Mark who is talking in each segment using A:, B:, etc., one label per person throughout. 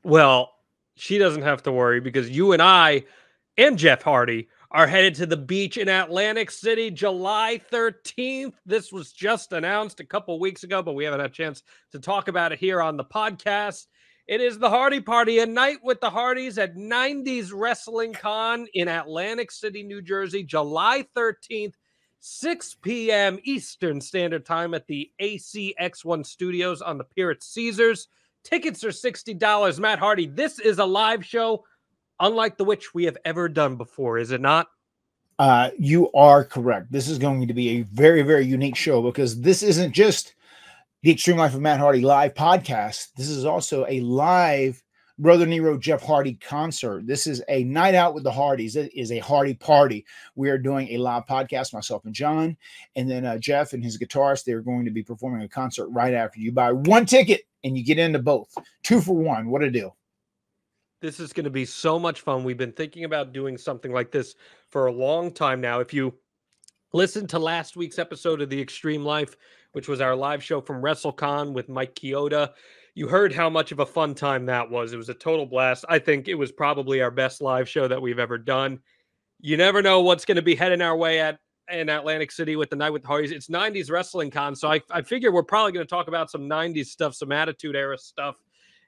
A: Well, she doesn't have to worry because you and I and Jeff Hardy are headed to the beach in Atlantic City July 13th. This was just announced a couple weeks ago, but we haven't had a chance to talk about it here on the podcast. It is the Hardy Party, a night with the Hardys at 90s Wrestling Con in Atlantic City, New Jersey, July 13th, 6 p.m. Eastern Standard Time at the ACX1 Studios on the pier at Caesars. Tickets are $60. Matt Hardy, this is a live show unlike the which we have ever done before, is it not?
B: You are correct. This is going to be a very, very unique show because this isn't just the Extreme Life of Matt Hardy live podcast. This is also a live Brother Nero Jeff Hardy concert. This is a night out with the Hardys. It is a Hardy party. We are doing a live podcast, myself and John, and then Jeff and his guitarist. They're going to be performing a concert right after. You buy one ticket and you get into both. 2 for 1. What a deal.
A: This is going to be so much fun. We've been thinking about doing something like this for a long time now. If you listen to last week's episode of The Extreme Life, which was our live show from WrestleCon with Mike Chioda, you heard how much of a fun time that was. It was a total blast. I think it was probably our best live show that we've ever done. You never know what's going to be heading our way in Atlantic City with the Night with the Hardys. It's 90s Wrestling Con, so I figure we're probably going to talk about some 90s stuff, some Attitude Era stuff,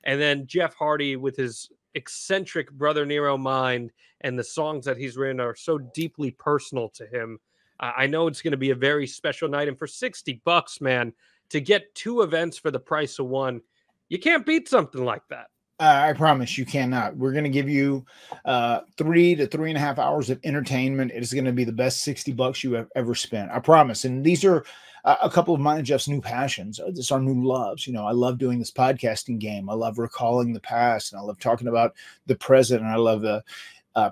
A: and then Jeff Hardy with his eccentric Brother Nero mind and the songs that he's written are so deeply personal to him. I know it's going to be a very special night, and for $60, man, to get two events for the price of one, you can't beat something like that.
B: I promise you cannot. We're going to give you 3 to 3.5 hours of entertainment. It is going to be the best $60 you have ever spent. I promise. And these are a couple of mine and Jeff's new passions. This are new loves. You know, I love doing this podcasting game. I love recalling the past, and I love talking about the present. And I love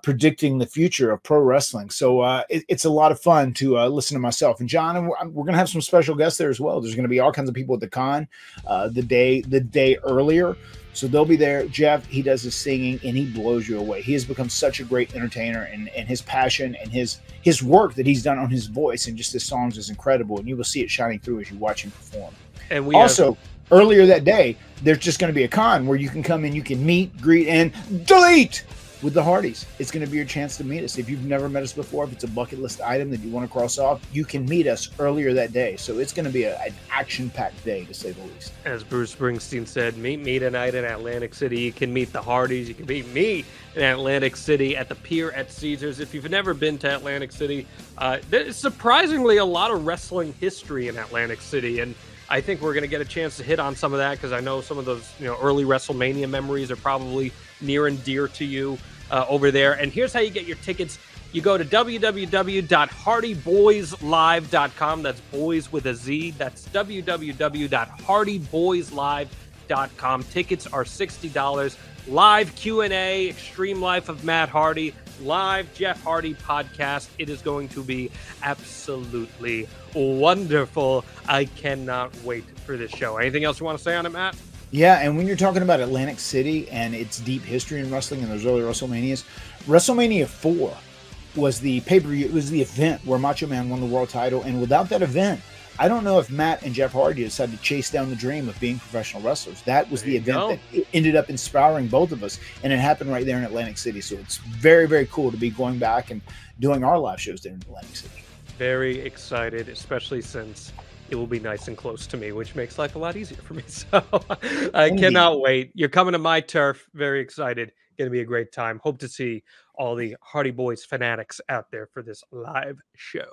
B: predicting the future of pro wrestling. So it's a lot of fun to listen to myself and John. And we're going to have some special guests there as well. There's going to be all kinds of people at the con the day earlier. So they'll be there. Jeff, he does his singing and he blows you away. He has become such a great entertainer, and his passion and his work that he's done on his voice and just his songs is incredible. And you will see it shining through as you watch him perform. And we also, earlier that day, there's just going to be a con where you can come in, you can meet, greet, and delete with the Hardys. It's going to be your chance to meet us. If you've never met us before, if it's a bucket list item that you want to cross off, you can meet us earlier that day. So it's going to be an action-packed day, to say the least.
A: As Bruce Springsteen said, meet me tonight in Atlantic City. You can meet the Hardys. You can meet me in Atlantic City at the pier at Caesars. If you've never been to Atlantic City, there's surprisingly a lot of wrestling history in Atlantic City, and I think we're going to get a chance to hit on some of that because I know some of those early WrestleMania memories are probably near and dear to you over there. And here's how you get your tickets. You go to www.hardyboyslive.com. That's boys with a Z. That's www.hardyboyslive.com. Tickets are $60. Live Q&A, Extreme Life of Matt Hardy, live Jeff Hardy podcast. It is going to be absolutely wonderful. I cannot wait for this show. Anything else you want to say on it, Matt?
B: Yeah, and when you're talking about Atlantic City and its deep history in wrestling and those early WrestleManias, WrestleMania 4 was the pay-per-view. It was the event where Macho Man won the world title, and without that event, I don't know if Matt and Jeff Hardy decided to chase down the dream of being professional wrestlers. That was the event that ended up inspiring both of us, and it happened right there in Atlantic City. So it's very, very cool to be going back and doing our live shows there in Atlantic City.
A: Very excited, especially since it will be nice and close to me, which makes life a lot easier for me. So I cannot wait. You're coming to my turf. Very excited. Going to be a great time. Hope to see all the Hardy Boys fanatics out there for this live show.